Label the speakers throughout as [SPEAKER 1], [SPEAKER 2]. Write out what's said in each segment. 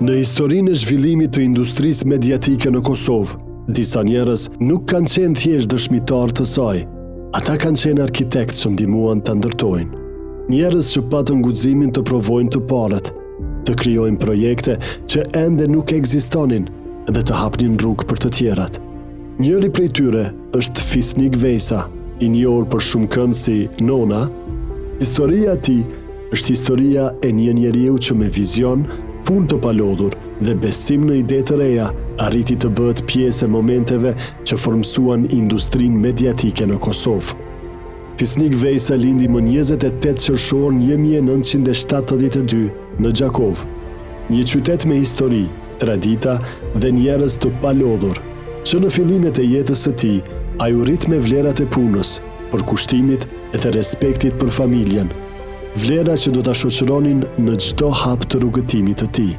[SPEAKER 1] Në historinë e zhvillimit të industrisë mediatike në Kosovë, disa njerëz nuk kanë qenë thjesht dëshmitar të saj. Ata kanë qenë arkitektë që ndihmuan ta ndërtojnë. Njerëz që patën guximin të provojnë të parët, të krijojnë projekte që ende nuk ekzistonin dhe të hapnin rrugë për të tjerat. Njëri prej tyre është Fisnik Vejsa, i njohur për shumë këngë si Nona. Historia e tij është historia e një njeriu që me vizion, punë të palodhur dhe besim në ide të reja arriti të bëhet pjesë e momenteve që formsuan industrinë mediatike në Kosovë. Fisnik Vejsa lindi më 28 qershor 1972 në Gjakov, një qytet me histori, tradita dhe njerëz të palodhur, që në fillimet e jetës së tij ai u rrit me vlerat e punës, përkushtimit dhe respektit për familjen, vlera që do ta shoqëronin në çdo hap të rrugëtimit të tij.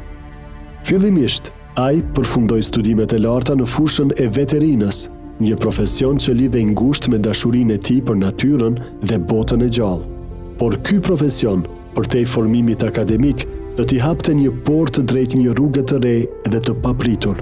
[SPEAKER 1] Fillimisht, ai përfundoi studimet e larta në fushën e veterinës, një profesion që lidhej ngushtë me dashurinë e tij për natyrën dhe botën e gjallë. Por ky profesion, përtej formimit akademik, do t'i hapte një portë drejt një rruge të re dhe të papritur.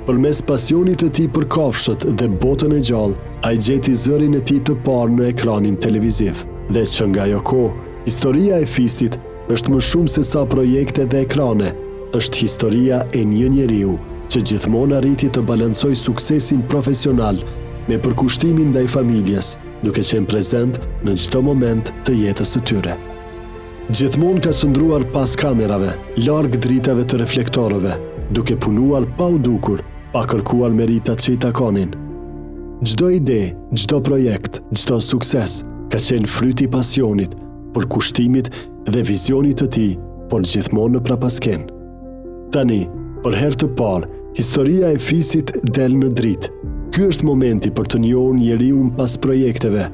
[SPEAKER 1] Përmes pasionit të tij për kafshët dhe botën e gjallë, ai gjeti zërin e tij të parë në ekranin televiziv. Dhe që nga ajo kohë, historia e Fisit është më shumë se sa projekte dhe ekrane, është historia e një njeriu që gjithmonë arriti të balancoj suksesin profesional me përkushtimin ndaj familjes, duke qenë prezent në çdo moment të jetës së tyre. Gjithmonë ka qëndruar pas kamerave, larg dritave të reflektorëve, duke punuar pa u dukur, pa kërkuar meritat që i takonin. Çdo ide, çdo projekt, çdo sukses ka qenë fryti i pasionit, përkushtimit dhe vizionit të tij, por gjithmonë në prapasken. Tani, për herë të parë, historia e Fisit del në dritë. Ky është momenti për të njohur njeriun pas projekteve,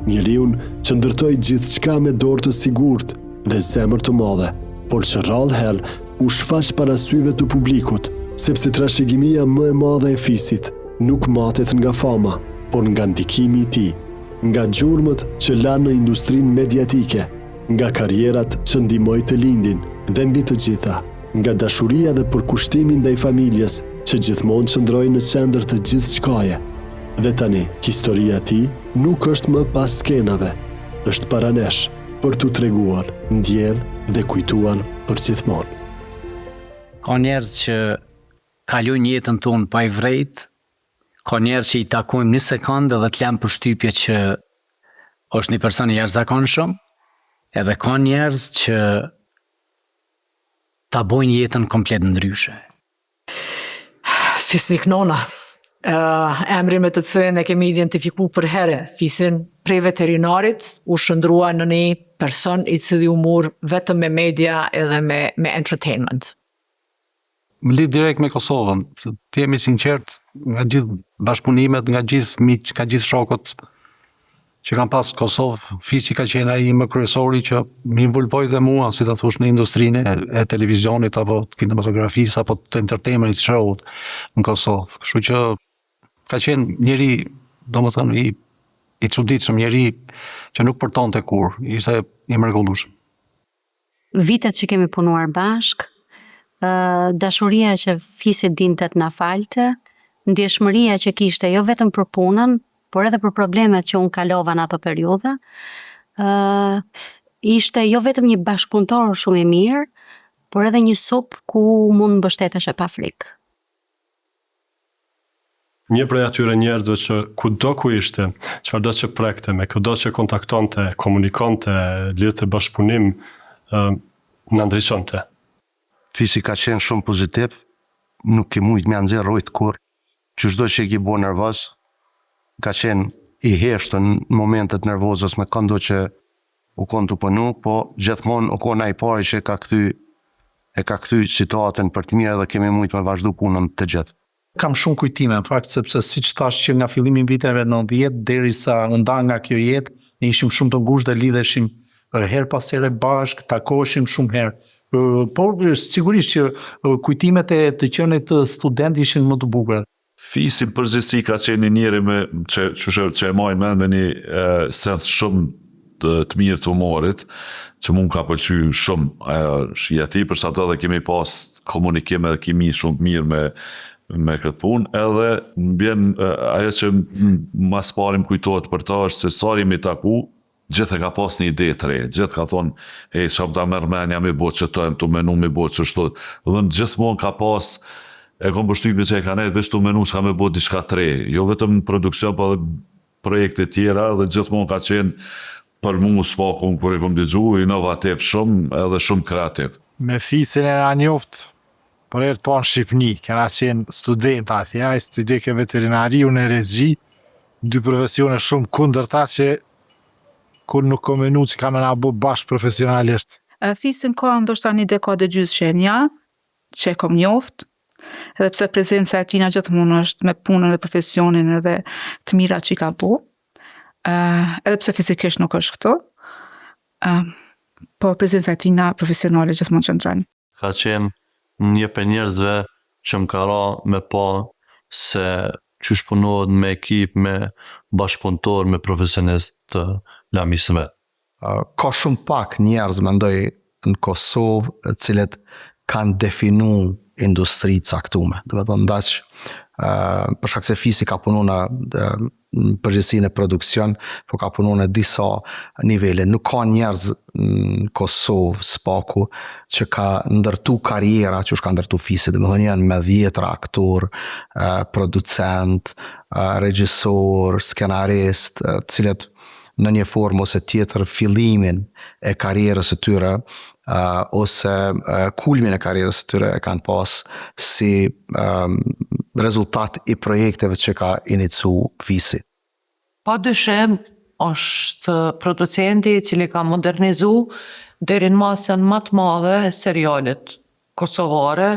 [SPEAKER 1] njeriun që ndërtoi gjithçka me dorë të sigurt dhe zemër të madhe, por që rrallëherë u shfaq para syve të publikut, sepse trashëgimia më e madhe e Fisit nuk matet nga fama, por nga ndikimi i tij, nga gjurmët që lanë në industrinë mediatike, nga karrierat që ndihmoi të lindin dhe mbi të gjitha, nga dashuria dhe përkushtimi ndaj familjes që gjithmonë qëndroi në qendër të gjithçkaje. Dhe tani, historia e tij nuk është më pas skenave, është para nesh, për t'u treguar, ndjer dhe kujtuar për gjithmonë.
[SPEAKER 2] Ka njerëz që kalojnë jetën tonë pa i vrejt, ka njerëz që i takojmë një sekondë dhe t'lëm përshtypje që është një person i jashtëzakonshëm, edhe ka njerëz që ta bojnë jetën komplet ndryshe.
[SPEAKER 3] Fisnik Nona, emri me të cilin e kemi identifikuar për herë, Fisin prej veterinarit u shndrua në një person i cili u mor vetëm me media edhe me entertainment.
[SPEAKER 4] Më lidh direkt me Kosovën, të jemi sinqert, nga gjithë bashkëpunimet, nga gjithë miq, nga gjithë shokët që kam pas Kosovë, Fisi ka qenë ai më kryesori që më involvoi dhe mua, si ta thosh, në industrinë e televizionit apo të kinematografisë apo të entertainment show në Kosovë. Kështu që ka qenë njeri, domethënë i çuditshëm, njeri që nuk përtonte kur, ishte i mrekullueshëm.
[SPEAKER 5] Vitet që kemi punuar bashk, dashuria që Fisi dinte të na falte, ndjeshmëria që kishte jo vetëm për punën, por edhe për problemet që unë kalova në ato periudhe, ishte jo vetëm një bashkëpunëtor shumë i mirë, por edhe një sup ku mund mbështeteshe pa frikë.
[SPEAKER 1] Një prej atyre njerëzve që kudo ku ishte, çfarëdo që prekte, me kudo që kontaktonte, komunikonte, lidhte bashkëpunim, na ndriçonte.
[SPEAKER 6] Fisi ka qenë shumë pozitiv, nuk i mujt me nxjerr rrojt kur, që çdo që i bo nervoz, ka qenë i heshtë në momentet nervozës me këndo që u konë të punu, po gjithmonë u konë ai pari që e ka kthy situatën për të mirë dhe kemi mujt me vazhdu punën të gjithë.
[SPEAKER 7] Kam shumë kujtime, në fakt, sepse siç thash që nga fillimi viteve 90 derisa nda nga kjo jetë, ne ishim shumë të ngushtë dhe lidheshim her pas here bashk, takoheshim shumë herë. Por sigurisht që kujtimet e të qenit student ishin më të bukura.
[SPEAKER 8] Fisi përgjithësi ka qenë njëri që e majnë me një sens shumë të mirë të humorit, që mund ka pëlqy shumë ajo shija ti, përsa të edhe kemi pas komunikim edhe kimi shumë mirë me këtë punë, edhe mbjen ajo që mas parim kujtohet për ta është se sa jemi taku, gjithë e ka pas një ide të re, gjithë ka thonë, çfarë ta merr menja mi bo që të tu menu mi bo që shtot. Dhe gjithmonë ka pas, e kom përshtypjen që e ka nejtë, veç tu menu që ka me bo diçka të re, jo vetëm në produksion, pa dhe projekte tjera, dhe gjithmonë ka qenë për mu spakun kur e kom dëgju, inovativ shumë edhe shumë kreativ.
[SPEAKER 9] Me fisin e na njoft për herë të parë në Shqipni, kena qenë student atje, ai studoi ke veterinariu në rezgji, dy profesione shumë kundërta që kur nuk kom menu që ka me na bo bashkë profesionalisht.
[SPEAKER 10] Fisin ka ndoshta një dekadë gjysmë që e nja, që e kom njoft, edhe pse prezenca e tina gjithmonë është me punën dhe profesionin edhe të mira që i ka bo, edhe pse fizikisht nuk është këto, po prezenca e tina profesionale gjithmonë qëndron.
[SPEAKER 11] Ka qenë një për njerëzve që më ka ra me pa se qysh punohet me ekip, me bashkëpunëtor, me profesionist të lamisëve.
[SPEAKER 12] Ka shumë pak njerëz mendoj në Kosovë cilët kanë definu industri caktume. Do të thonë ndaq për shkak se Fisi ka punu në përgjithësi në produksion, po ka punu në disa nivele. Nuk ka njerëz në Kosovë, spaku, që ka ndërtu karriera që ka ndërtu Fisi. Do të thonë janë me 10 aktor, producent, regjisor, skenarist, cilët në një formë ose tjetër fillimin e karrierës së tyre ose kulmin e karrierës së tyre e kanë pas si rezultat i projekteve që ka inicu Fisi.
[SPEAKER 13] Pa dyshim, është producenti i cili ka modernizu deri në masën më të madhe e serialit kosovare,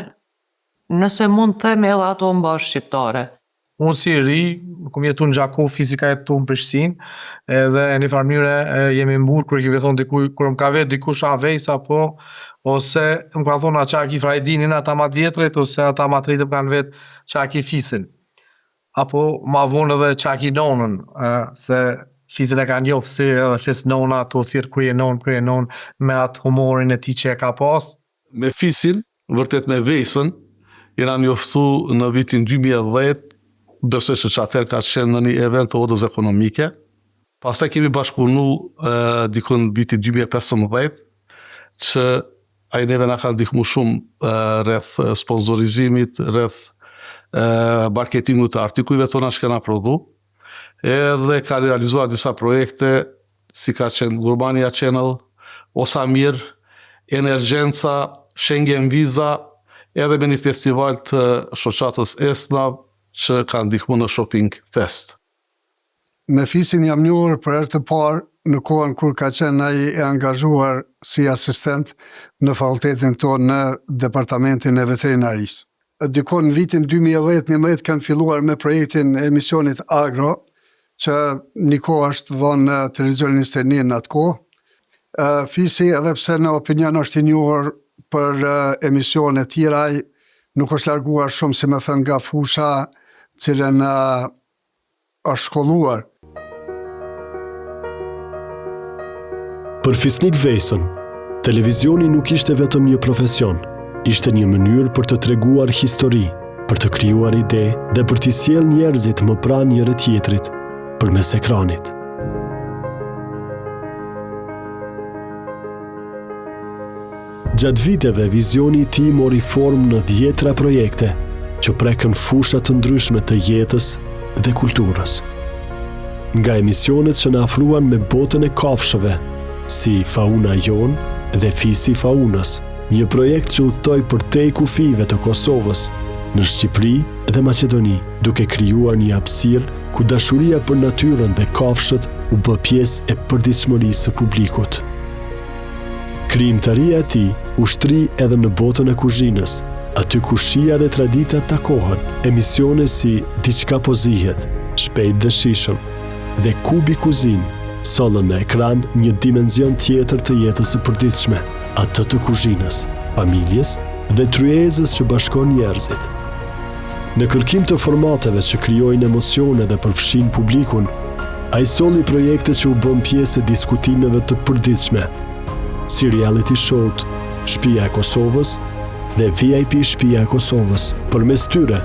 [SPEAKER 13] nëse mund të them edhe ato mbar shqiptare.
[SPEAKER 7] Unë si ri, kom jetu në Gjakov, fizika jetu në Prishtinë, edhe në një farë mënyrë jemi mburë kur kemi thonë dikuj, kur më ka vetë dikush avejs apo, ose më ka thonë a qa ki frajdinin ata matë vjetrit, ose ata matë rritëm kanë vetë qa ki Fisin. Apo ma vonë edhe qa ki nonën, se Fisin e ka njofë si edhe fis nona, to thirë krye non, me atë humorin e ti që e ka pas.
[SPEAKER 4] Me Fisin, vërtet me Vesën, jena njoftu në vitin 2010, besoj që atëherë ka qenë në një event të odës ekonomike. Pastaj kemi bashkëpunu dikun vitin 2015, që ai neve na ka ndihmu shumë rreth sponsorizimit, rreth marketingut të artikujve tona që kena prodhu, edhe ka realizuar disa projekte, si ka qenë Gurbania Channel, Osamir, Energjenca, Schengen Visa, edhe me një festival të shoqatës Esna, që ka ndihmu në Shopping Fest.
[SPEAKER 14] Me Fisin jam njohur për herë të parë në kohën kur ka qenë ai e angazhuar si asistent në fakultetin tonë në departamentin e veterinarisë. Dikon në vitin 2010-2011 kanë filluar me projektin e emisionit Agro, që një kohë është dhënë në televizionin 21 në atë kohë. Fisi, edhe pse në opinion është i njohur për emisione tjera, ai nuk është larguar shumë, si me thënë, nga fusha cilën është shkolluar.
[SPEAKER 1] Për Fisnik Vesën, televizioni nuk ishte vetëm një profesion, ishte një mënyrë për të treguar histori, për të krijuar ide dhe për t'i sjellë njerëzit më pranë njëri tjetrit përmes ekranit. Gjatë viteve, vizioni i tij mori formë në 10 projekte që prekën fusha të ndryshme të jetës dhe kulturës. Nga emisionet që na afruan me botën e kafshëve, si Fauna Jon dhe Fisi Faunës, një projekt që udhtoi përtej kufive të Kosovës në Shqipëri dhe Maqedoni, duke krijuar një hapësirë ku dashuria për natyrën dhe kafshët u bë pjesë e përditshmërisë së publikut. Krijimtaria e tij ushtri edhe në botën e kuzhinës, aty ku shija dhe tradita takohen, emisione si Diçka po zihet, Shpejt dhe shishëm, dhe Kubi Kuzin, sollën në ekran një dimension tjetër të jetës së përditshme, atë të kuzhinës, familjes dhe tryezës që bashkon njerëzit. Në kërkim të formateve që krijojnë emocione dhe përfshin publikun, ai solli projekte që u bën pjesë e diskutimeve të përditshme, si reality show-t Shtëpia e Kosovës, dhe VIP Shtëpia e Kosovës. Përmes tyre,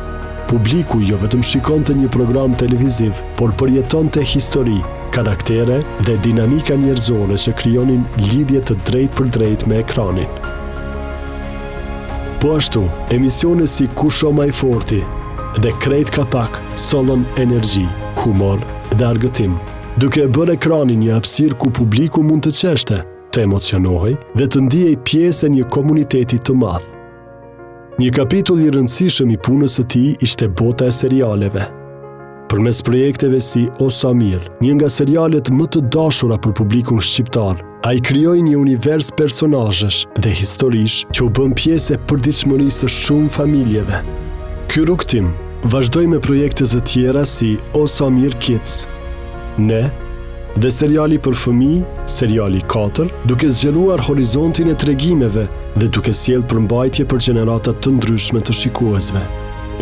[SPEAKER 1] publiku jo vetëm shikonte një program televiziv, por përjetonte histori, karaktere dhe dinamika njerëzore që krijonin lidhje të drejtë për drejtë me ekranin. Po ashtu, emisione si Kusho më i forti dhe Krejt ka pak sollën energji, humor dhe argëtim, duke bërë ekranin një hapësirë ku publiku mund të qeshte, të emocionohej dhe të ndihej pjesë e një komuniteti të madh. Një kapitull i rëndësishëm i punës së tij ishte bota e serialeve. Përmes projekteve si O Samir, një nga serialet më të dashura për publikun shqiptar, ai krijoi një univers personazhesh dhe historish që u bën pjesë e përditshmërisë së shumë familjeve. Ky rrugtim vazhdoi me projekte të tjera si O Samir Kids, Ne dhe seriali për fëmijë, seriali 4, duke zgjeruar horizontin e tregimeve dhe duke sjellë përmbajtje për gjenerata të ndryshme të shikuesve.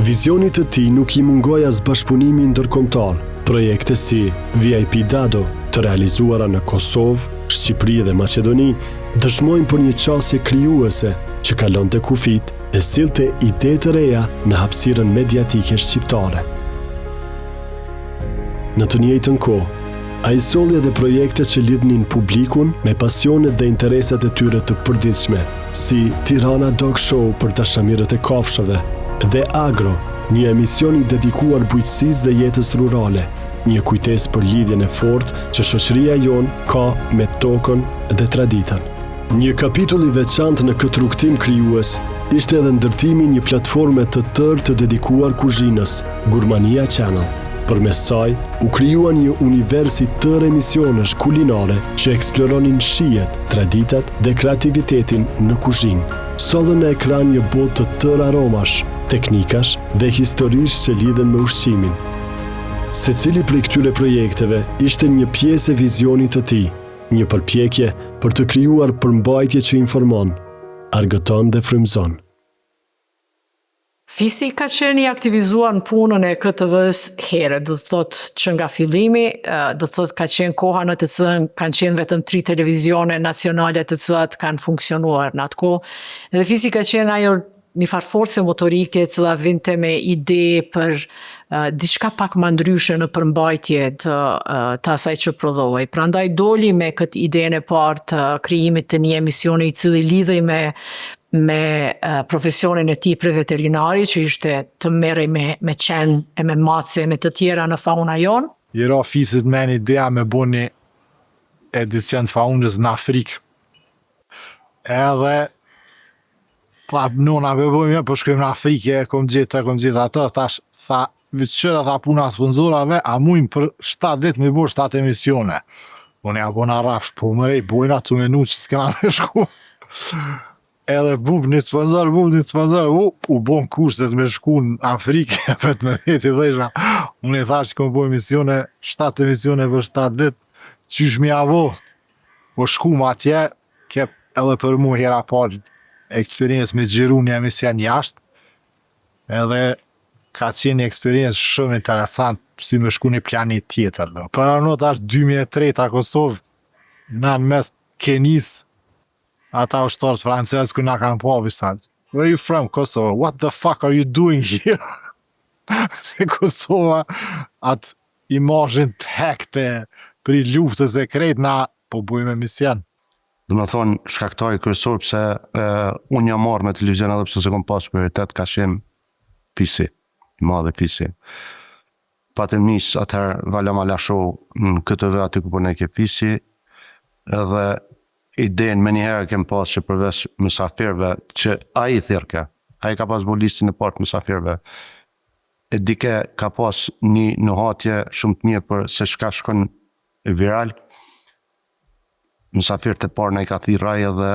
[SPEAKER 1] Vizionit të tij nuk i mungoi as bashkëpunimi ndërkombëtar. Projekte si VIP Dado, të realizuara në Kosovë, Shqipëri dhe Maqedoni, dëshmojnë për një qasje krijuese që kalonte kufit dhe sillte ide të reja në hapësirën mediatike shqiptare. Në të njëjtën kohë, ai solli edhe projekte që lidhnin publikun me pasionet dhe interesat e tyre të përditshme, si Tirana Dog Show për dashamirët e kafshëve dhe Agro, një emision i dedikuar bujqësisë dhe jetës rurale, një kujtesë për lidhjen e fortë që shoqëria jon ka me tokën dhe traditën. Një kapitull i veçantë në këtë rrugtim krijues ishte edhe ndërtimi një platforme të tërë të dedikuar kuzhinës, Gurmania Channel. Përmes saj, u krijuan një univers i tërë emisionesh kulinare që eksploronin shijet, traditat dhe kreativitetin në kuzhinë. Sollën në ekran një botë të tërë aromash, teknikash dhe historish që lidhen me ushqimin. Secili prej këtyre projekteve ishte një pjesë e vizionit të tij, një përpjekje për të krijuar përmbajtje që informon, argëton dhe frymëzon.
[SPEAKER 3] Fisi ka qenë i aktivizuar në punën e KTV-s herë, do të thotë që nga fillimi, do të thotë ka qenë koha në të cilën kanë qenë vetëm 3 televizione nacionale të cilat kanë funksionuar në atë kohë. Dhe Fisi ka qenë ajo një farë force motorike e cila vinte me ide për diçka pak më ndryshe në përmbajtje të asaj që prodhoi. Prandaj doli me këtë idenë e parë të krijimit të një emisioni i cili lidhej me profesionin e tij për veterinari, që ishte të merrej me qenë e me mace e me të tjera në fauna jon.
[SPEAKER 9] I ra Fisit me një idea me bo një edicion të faunës në Afrikë. Edhe tha, nona me bojmë, po shkojmë në Afrikë, kom gjithë atë, tash, tha, vëqëra tha puna sponsorave, a mujmë për 7 ditë me bo 7 emisione. Unë ja bo në rafsh, po mërej, bojna të menu që s'kena me shku. Edhe bub një sponsor, u bon kushtet me shku në Afrikë, vetë me veti dhejshna. Unë i thash që kom bo emisione, 7 emisione për 7 ditë, qysh mi avo, po shku ma atje, kep edhe për mu hera parë, eksperiencë me gjiru një emision jashtë, edhe ka qenë një eksperiencë shumë interesant, si me shku një planet tjetër. Për anot ashtë 2003 a Kosovë, në mes Kenis, ata ushtarët francesë ku na kanë po visat. Where are you from, Kosovo? What the fuck are you doing here? Se Kosova atë imazhin të hekte për i luftës e krejt na po bujmë emision.
[SPEAKER 6] Dhe me thonë, shkaktari kryesor pëse unë jam marrë me televizion edhe pëse se kom pas prioritet ka qenë Fisi, i madhe Fisi. Patëm nis atëherë Vala Mala Show në KTV aty ku punej ke Fisi, edhe idenë me njëherë kem pas që përveç mysafirve, që a i thirke, a i ka pas bo listin e partë mysafirve, e dike ka pas një nuhatje shumë të mirë për se shka shkon viral, mysafirët e parë në i ka thiraj edhe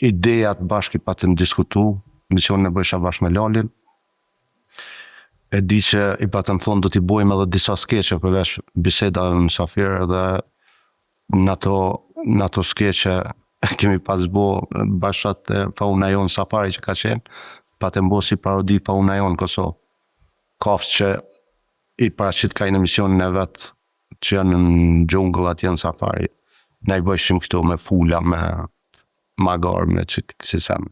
[SPEAKER 6] idejat bashkë i patëm diskutu, misionin e bëjsha bashkë me Lalin, e di që i patëm thonë do t'i bojmë edhe disa skeqe përveç bisedave me mysafirë edhe në ato skeqe kemi pas bo bashat fauna jon safari që ka qenë, patëm bo si parodi fauna jon Kosovë. Kafës që i paraqit ka në emisionin e vetë që janë në gjungëll atje në safari. Ne i bëjshim këto me fula, me magar, me që kësi semë.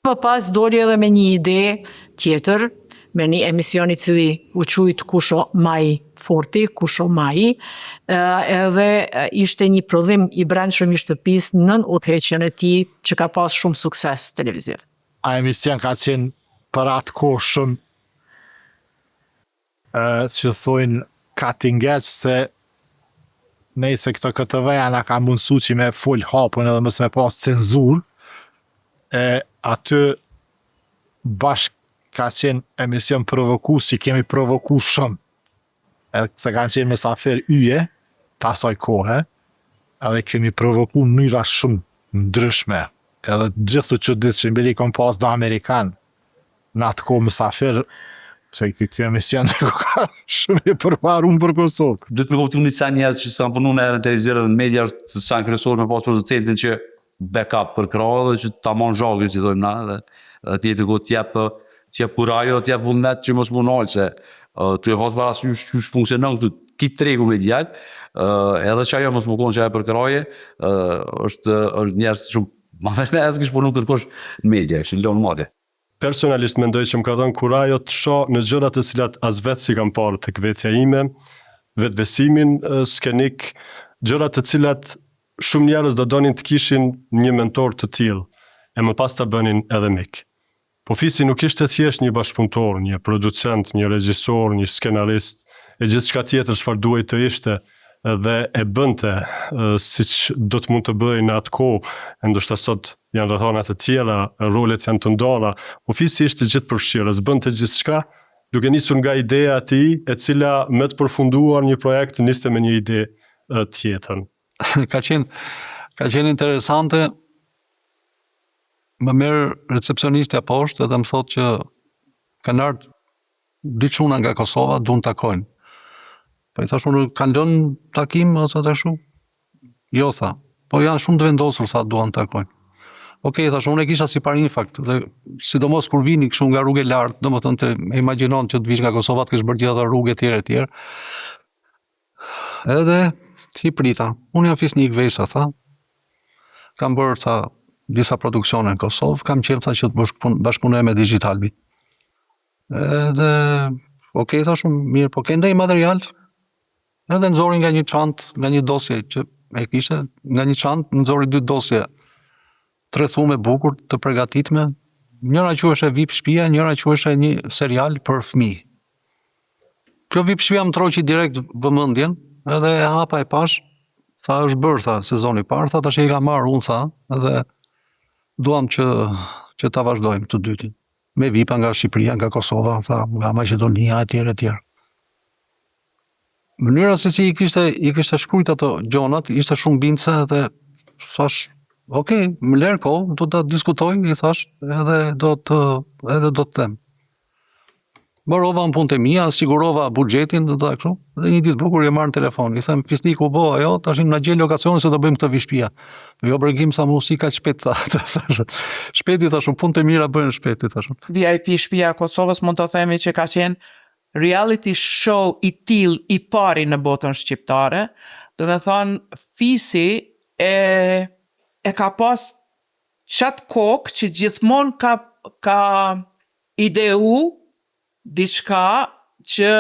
[SPEAKER 3] Më pas doli edhe me një ide tjetër, me një emision I cili u quajt Kush o Maji Forti, Kush o Maji, edhe ishte një prodhim I brendshëm I shtëpisë nën udhëheqjen e tij që ka pas shumë sukses televiziv.
[SPEAKER 9] A emision ka qenë për atë kohë shumë që thojnë cutting edge, se nëse këto KTV-ja na ka mundësu që me full hapun edhe mos me pas cenzur, aty bashk ka qenë emision provokues që kemi provoku shumë. Edhe se kanë qenë mesafir yje, të asaj kohë, edhe kemi provoku në mënyra shumë ndryshme. Edhe gjithë të çuditshëm që mbili kom pas do Amerikan, në atë kohë mesafir, se këtë emision ka shumë I përparuar për Kosovë.
[SPEAKER 15] Duhet me kuptu një sa njerëz që s'kan punu në erën televizor dhe në media është sa në kryesor me pas producentin që backup për krahë dhe që ta mon zhagin, si thojmë na, dhe tjetër go t'jep kurajo, t'jep vullnet që mos munal, se t'u e pas parasysh që funksionon këtu kitë tregu medial, edhe që ajo mos më konë që ajo për kraje, është njerëz shumë, ma me as kish punu kërkosh në media, këshin lonë madje.
[SPEAKER 1] Personalisht mendoj që më ka dhënë kurajo të shoh në gjërat të cilat as vetë si kam parë tek vetja ime, vetbesimin skenik, gjërat të cilat shumë njerëz do donin të kishin një mentor të tillë, e më pas ta bënin edhe mik. Po Fisi nuk ishte thjesht një bashkëpunëtor, një producent, një regjisor, një skenarist, e gjithçka tjetër çfarë duhej të ishte, dhe e bënte siç do të mund të bëjë në atë kohë, ndoshta sot janë rrethana të tjera, rolet janë të ndara, po Fisi ishte gjithëpërfshirës, bënte gjithçka, duke nisur nga ideja e tij, e cila me të përfunduar një projekt niste me një ide tjetër.
[SPEAKER 4] Ka qenë interesante. Më merr recepcionistja poshtë edhe më thotë që kanë ardhur dy çuna nga Kosova, duan të takojnë. Po I thash unë kanë lënë takim ose tashu? Jo, tha. Po janë shumë të vendosur sa duan të takojnë. Okej, thash unë e kisha si parim fakt, dhe sidomos kur vini kështu nga rrugë e lartë, domethënë të imagjinon që të vish nga Kosova të kesh bërë gjithë rrugë etj. Edhe I prita. Unë jam fisnik Vesa, tha. Kam bërë, tha, disa produksione në Kosovë, kam qenë, tha, që të bashkëpunoj me Digitalbi. Edhe, okej, tha shumë mirë, po ke ndaj material? Edhe nëzori nga një çantë, nga një dosje që e kishte, nga një çantë nëzori 2 dosje, 3 thume bukur të përgatitme, njëra quheshe VIP shtëpia, njëra quheshe një serial për fëmijë. Kjo VIP shtëpia më troqi direkt vëmendjen, edhe e hapa e pash, tha është bërë, tha, sezoni parë, tha tash e ka marrë unë, tha, edhe duam që ta vazhdojmë të dytin. Me VIP-a nga Shqipëria, nga Kosova, tha, nga Maqedonia, etj. Mënyra se si I kishte shkruajt ato gjonat, ishte shumë bindse dhe thash, okej, më lër kohë, do ta diskutoj, I thash, edhe do të them. Mbarova në punët e mia, sigurova buxhetin, do ta kështu. Dhe një ditë bukur e marr në telefon, I them fisniku po, ajo, tash na gjel lokacionin se do bëjmë këtë vishpia. Jo bregim sa mos I ka shpejt, thash. Shpejti thash, punët e mira bëhen shpejt, thash.
[SPEAKER 16] VIP shtëpia e Kosovës mund të themi që ka qenë reality show I tillë I pari në botën shqiptare. Do të thonë Fisi e ka pas qatë kokë që gjithmonë ka ideu diçka që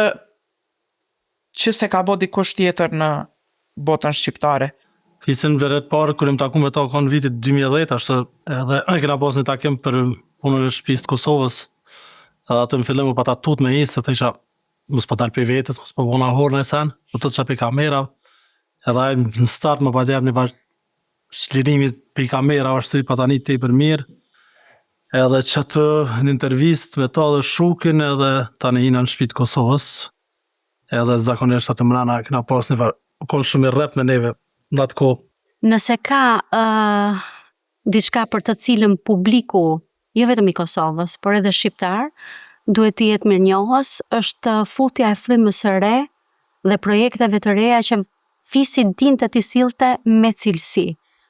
[SPEAKER 16] se ka bo dikush tjetër në botën shqiptare.
[SPEAKER 7] Fisin veret parë, kër im taku me ta kanë vitit 2010, ashtë edhe e kena pas një takim për punën e shtëpisë të Kosovës, edhe atë në fillim u pata tut me isë, se të isha mos pa dalë për vetës, mos pa bona horë në sen, u të të qa për kamera, edhe ajë në start më pa djep një shlirimit për kamera, është të pata një të I për mirë, edhe që të në intervist me ta dhe Shukin edhe ta në hina në shtëpi të Kosovës, edhe zakonisht atë mrena këna pas një konë shumë I rrep me neve në atë kohë.
[SPEAKER 5] Nëse ka diçka për të cilën publiku, jo vetëm I Kosovës, por edhe shqiptar, duhet të jetë mirënjohës, është futja e frymës së re dhe projekteve të reja që Fisi dinte t'i sillte me cilësi.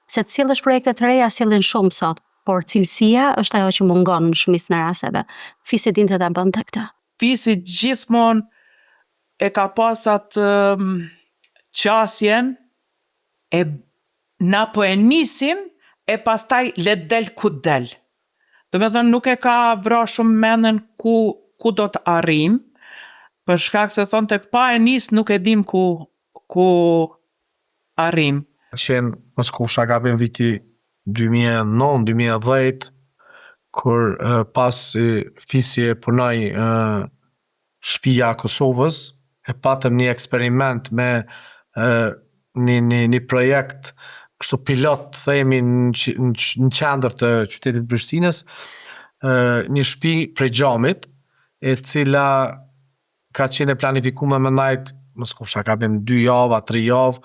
[SPEAKER 5] Se të sillesh projekte të reja sillen shumë sot, por cilësia është ajo që mungon në shumicën e rasteve. Fisi dinte ta bënte këtë.
[SPEAKER 16] Fisi gjithmonë e ka pas atë qasjen e na po e nisim e pastaj le del ku del. Do me thënë nuk e ka vra shumë mendën ku do të arrim, për shkak se thonë tek pa e nis nuk e dim ku arrim.
[SPEAKER 7] Qenë Moskusha gabim viti 2009-2010, kur pas fisi e punoj shtëpia e Kosovës, e patëm një eksperiment me një projekt kështu pilot, themi në qendër të qytetit Prishtinës, një shtëpi prej xhamit, e cila ka qenë e planifikuar me ndaj, Moskusha gabim 2 java, 3 javë,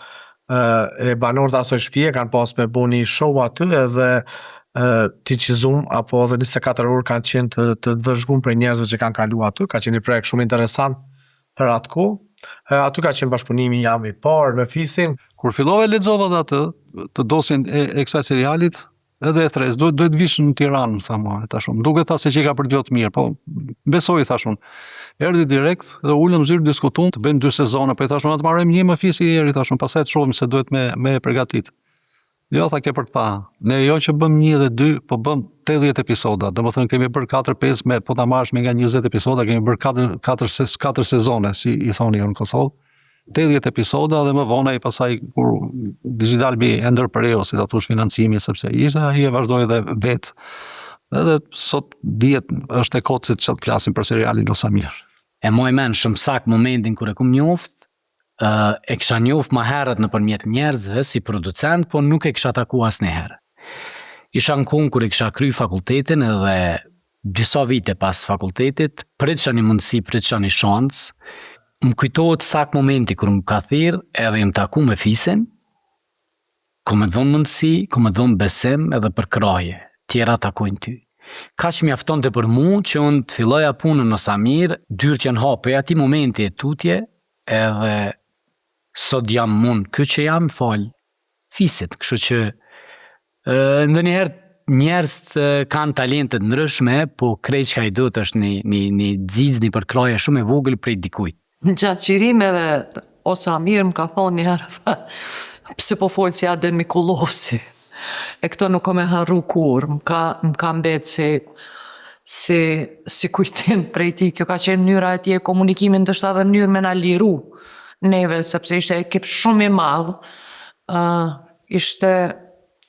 [SPEAKER 7] e banorët asoj shtëpie kanë pas me bo një show aty edhe ti qizum apo edhe 24 orë kanë qenë të vëzhguar për njerëzve që kanë kalu aty, ka qenë një projekt shumë interesant për atë kohë. Aty ka qenë bashkëpunimi jam i parë me fisin.
[SPEAKER 4] Kur fillova lexova atë të dosjen e kësaj serialit, edhe e thres, do të vish në Tiranë, tha mua, thashun. Duket tha se që ka për gjë të mirë, po besoj thashun. Erdhi direkt dhe ulëm zyrë diskutuam të bëjmë 2 sezone, po i thashun atë marrojmë një më fisi deri thashun, pastaj të shohim se duhet me përgatit. Jo, tha ke për të pa. Ne jo që bëm 1 dhe 2, po bëm 80 episoda. Domethënë kemi bërë 4-5 me po ta marrësh me nga 20 episoda, kemi bërë 4 sezone, si i thoni në Kosovë. 80 episoda dhe më vonë ai pasaj kur Digital Bi e ndërpreu, si ta thosh, financimi, sepse ishte ai e vazhdoi edhe vetë. Edhe sot dihet është e kocit që të flasim për serialin Losamir.
[SPEAKER 2] E moj men shumë sak momentin kur e kum njoft, e kisha njoft ma herët nëpërmjet njerëzve si producent, po nuk e kisha taku asnjëherë. Isha në kohën kur e kisha kry fakultetin edhe disa vite pas fakultetit, pritësha një mundësi, pritësha një shansë. Më kujtohet sak momenti kur më ka thirrë edhe jam taku me fisin, ku më dhonë mundësi, ku më dhonë besim edhe për kraje, tjera takojnë ty. Ka që mjaftonte për mu që unë të filloja punën në Samir, dyrt janë hapë, e ati momenti e tutje, edhe sot jam mund, këtë që jam falë fisit, kështu që ndonjëherë njerëz kanë talentet ndryshme, po krejt që ka i do të është një dzizni për kraje shumë e vogël prej dikujt.
[SPEAKER 13] Në gjatë qirimeve, o Samir më ka thonë njëherë, pse po folë si Adem Mikulovsi. E këto nuk kam e harru kur, më ka mbet si kujtim prej ti, kjo ka qenë mënyra e tje komunikimin të shta dhe mënyrë me na liru neve, sepse ishte ekip shumë i madhë,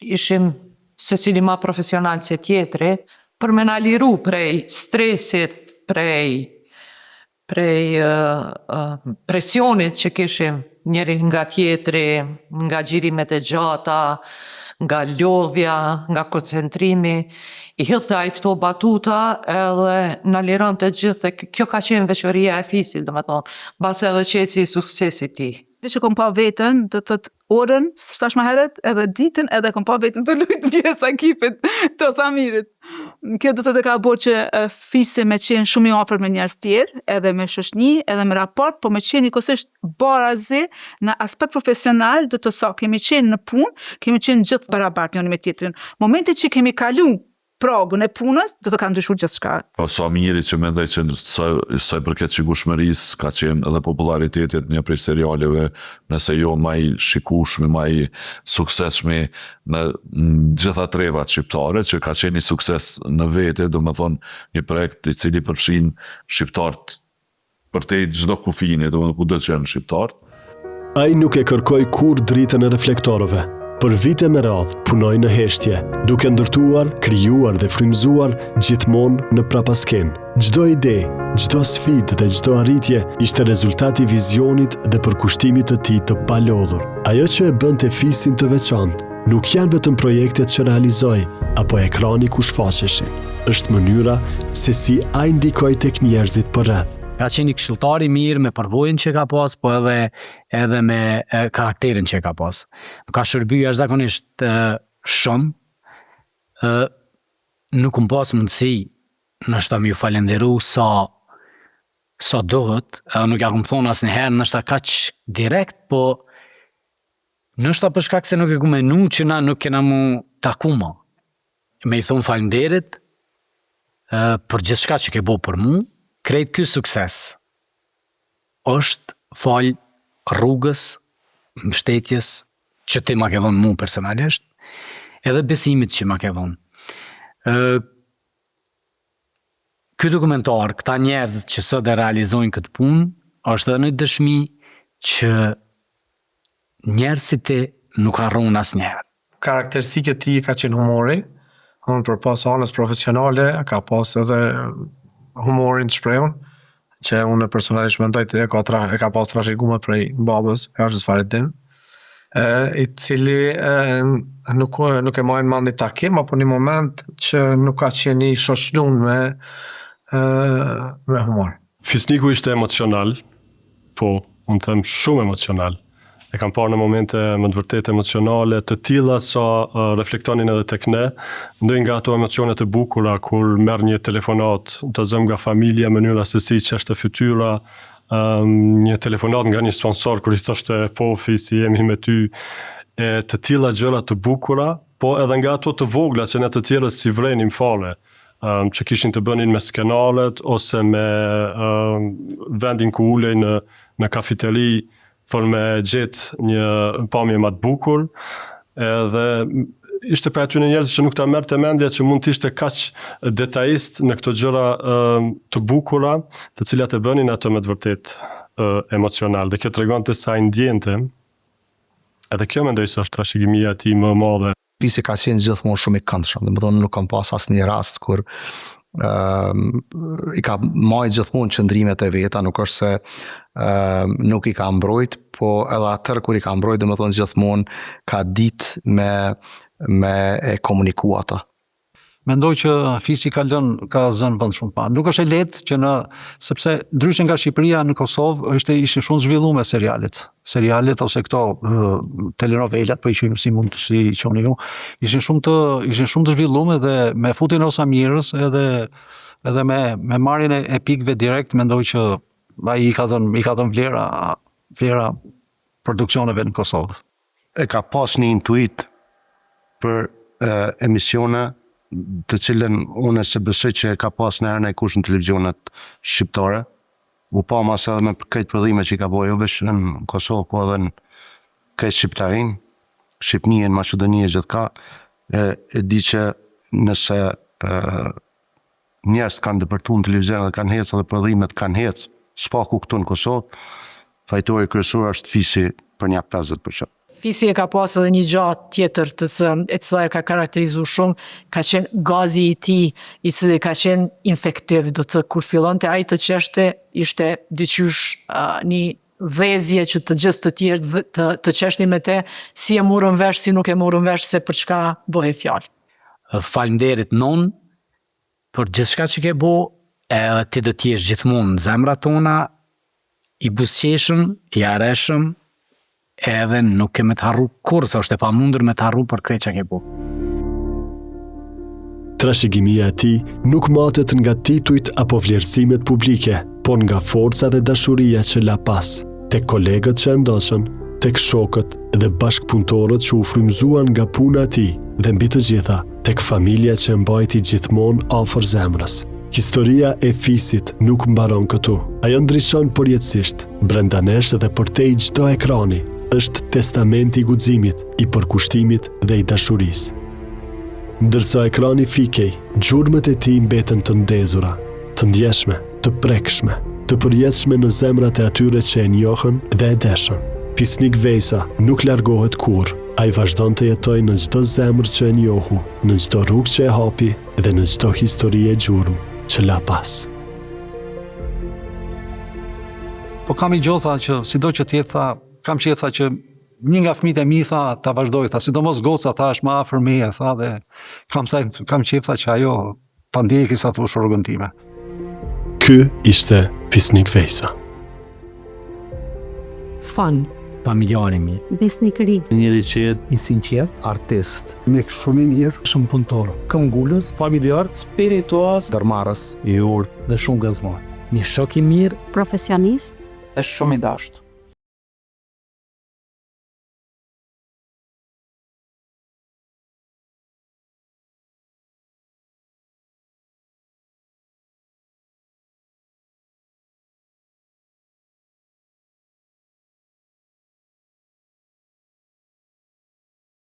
[SPEAKER 13] ishim se cili ma profesional se tjetri, për me na liru prej stresit, prej presionit që kishim njëri nga tjetri, nga gjirimet e gjata, nga lodhja, nga koncentrimi, i hithaj këto batuta edhe në liron të gjithë, kjo ka qenë veçoria e fisit, dhe me thonë, base edhe qeci i suksesit ti.
[SPEAKER 10] Që kom pa vetën, të orën, shtash ma heret, edhe ditën, edhe kom pa vetën të lujtë pjesë ekipit të Samirit. Kjo do të ka bo që fisi me qenë shumë i afër me njerëz tjerë, edhe me shoshni, edhe me raport, po me qenë njëkohësisht barazi në aspekt profesional, do të thotë kemi qenë në punë, kemi qenë gjithë barabart njëri me tjetrin. Momenti që kemi kalu pragën e punës, do të kanë ndryshuar gjithçka.
[SPEAKER 8] Po Samiri që mendoj që sa i përket shikueshmërisë ka qenë edhe popularitetit një prej serialeve, nëse jo më i shikueshëm, më i suksesshëm në gjitha trevat shqiptare, që ka qenë një sukses në vete, domethënë një projekt i cili përfshin shqiptarët përtej çdo kufini, domethënë kudo që janë shqiptarë.
[SPEAKER 1] Ai nuk e kërkoi kur dritën e reflektorëve. Për vite me radhë punoi në heshtje, duke ndërtuar, krijuar dhe frymëzuar gjithmonë në prapaskenë. Çdo ide, çdo sfidë dhe çdo arritje ishte rezultati i vizionit dhe përkushtimit të tij të palodhur. Ajo që e bënte fisin të veçantë nuk janë vetëm projektet që realizoi apo ekrani ku shfaqeshin. Është mënyra se si ai ndikoi tek njerëzit përreth.
[SPEAKER 2] Ka qenë një këshilltar i mirë me përvojën që ka pas, po edhe me karakterin që ka pas. Më ka shërbyer jashtëzakonisht shumë. Nuk më pas mundësi nështë më ju falenderu sa dohet, nuk ja këmë thonë asnjëherë nështë kaq direkt, po nështë për shkak se nuk e ku menu që na nuk kena mu takuma. Me i thonë falenderit për gjithçka që ke bo për mu. Krejt ky sukses është fal rrugës, mbështetjes që ti ma ke dhonë mu personalisht, edhe besimit që ma ke dhonë. ky dokumentar, këta njerëz që sot e realizojnë këtë punë, është edhe një dëshmi që njerëzit nuk harron asnjëherë.
[SPEAKER 7] Karakteristikët e tij ka qenë humori, për pas anës profesionale, ka pas edhe humorin të shprehur, që unë personalisht mendoj të e ka pas trashëguar prej babës, është çfarë din. I cili nuk e marrin mend në takim, apo në moment që nuk ka qenë i shoqëruar me humor.
[SPEAKER 1] Fisniku ishte emocional, po, unë them shumë emocional. E kam parë në momente më të vërtet emocionale, të tilla sa reflektonin edhe tek ne, ndonjë nga ato emocione të bukura kur merr një telefonat të zëm nga familja, mënyra se si çështë fytyra, një telefonat nga një sponsor kur i thoshte po Fisi jemi me ty, të tilla gjëra të bukura, po edhe nga ato të vogla që ne të tjerës si vrenim fare, që kishin të bënin me skenalet ose me vendin ku ulej në kafeteri për me gjetë një pamje më të bukur, edhe ishte për aty në njerëz që nuk ta merrte mendja që mund të ishte kaq detajist në këto gjëra të bukura, të cilat e bënin ato me të vërtet emocional. Dhe kjo tregonte sa i ndjente. Edhe kjo mendoj se është trashëgimia e tij më e madhe.
[SPEAKER 12] Fisi ka qenë gjithmonë shumë i këndshëm, domethënë nuk kam pas asnjë rast kur i ka marrë gjithmonë qëndrimet e veta, nuk është se nuk i ka mbrojt, po edhe atër kur i ka mbrojt, domethënë gjithmonë ka ditë me e komuniku ata.
[SPEAKER 4] Mendoj që Fisi ka zënë vend shumë pa. Nuk është e lehtë që sepse ndryshe nga Shqipëria në Kosovë ishin shumë zhvilluar serialet ose këto telenovelat, po si qoni ju, ishin shumë të zhvilluar dhe me futin e Osamirës edhe me marrjen e pikëve direkt, mendoj që ai i ka dhënë vlera produksioneve në Kosovë.
[SPEAKER 6] E ka pas një intuit për emisione të cilën unë se besoj që ka pas në herën e kush në televizionet shqiptare, u pa mas edhe me këtë përdhime që i ka bojë, jo veç në Kosovë, po edhe në këtë Shqiptarin, Shqipnije, në Maqedonije, gjithka, e di që nëse njerëz kanë dëpërtu në televizion dhe kanë hecë edhe përdhimet kanë hecë, s'paku këtu në Kosovë, fajtori kryesor është Fisi për një 50%.
[SPEAKER 3] Fisi e ka pas edhe një gjatë tjetër e cila e ka karakterizuar shumë, ka qenë gazi i tij, i cili ka qenë infektiv, do të kur fillonte ai të qeshte, ishte dyqysh një dhezje që të gjithë të tjerë të qeshni me te, si e morën vesh, si nuk e morën vesh, se për çka bëhej fjalë.
[SPEAKER 2] Faleminderit non për gjithçka që ke bo, edhe ti do të jesh gjithmonë në zemrat tona, i buzëqeshëm, i areshëm, edhe nuk keme të harru kur, sa është e pamundur me të harru për krejt që ke bu.
[SPEAKER 1] Trashëgimia e tij nuk matet nga titujt apo vlerësimet publike, por nga forca dhe dashuria që la pas, tek kolegët që ndoshën, tek shokët dhe bashkëpunëtorët që u frymëzuan nga puna e tij, dhe mbi të gjitha, tek familja që mbajti gjithmonë afër zemrës. Historia e Fisit nuk mbaron këtu. Ajo ndryshon përjetësisht, brenda nesh dhe përtej çdo ekrani. Është testamenti i guximit, i përkushtimit dhe i dashurisë. Ndërsa ekrani fikej, gjurmët e tij mbeten të ndezura, të ndjeshme, të prekshme, të përjetshme në zemrat e atyre që e njohën dhe e deshën. Fisnik Vejsa nuk largohet kurrë. Ai vazhdon të jetojë në çdo zemër që e njohu, në çdo rrugë që e hapi dhe në çdo histori e gjurmë që la pas.
[SPEAKER 4] Po kam i gjotha që sido që t'jetë kam qefa që një nga fëmijët e mi tha ta vazhdoj, tha sidomos goca tha është më afër meje, tha dhe kam qefa që ajo ta ndjeki sa thosh rrugën time.
[SPEAKER 1] Ky ishte Fisnik Vejsa.
[SPEAKER 3] Fun.
[SPEAKER 2] Familjari mi.
[SPEAKER 5] Besnikëri.
[SPEAKER 11] Njëri qetë,
[SPEAKER 7] I sinqert,
[SPEAKER 12] Artist,
[SPEAKER 14] Mik shumë i mirë,
[SPEAKER 7] shumë punëtor, këmbgulës, familjar, spirituos,
[SPEAKER 12] dërmarrës,
[SPEAKER 7] i urtë dhe shumë gëzmar.
[SPEAKER 2] Një shok i mirë,
[SPEAKER 5] profesionist,
[SPEAKER 16] Është shumë i dashur.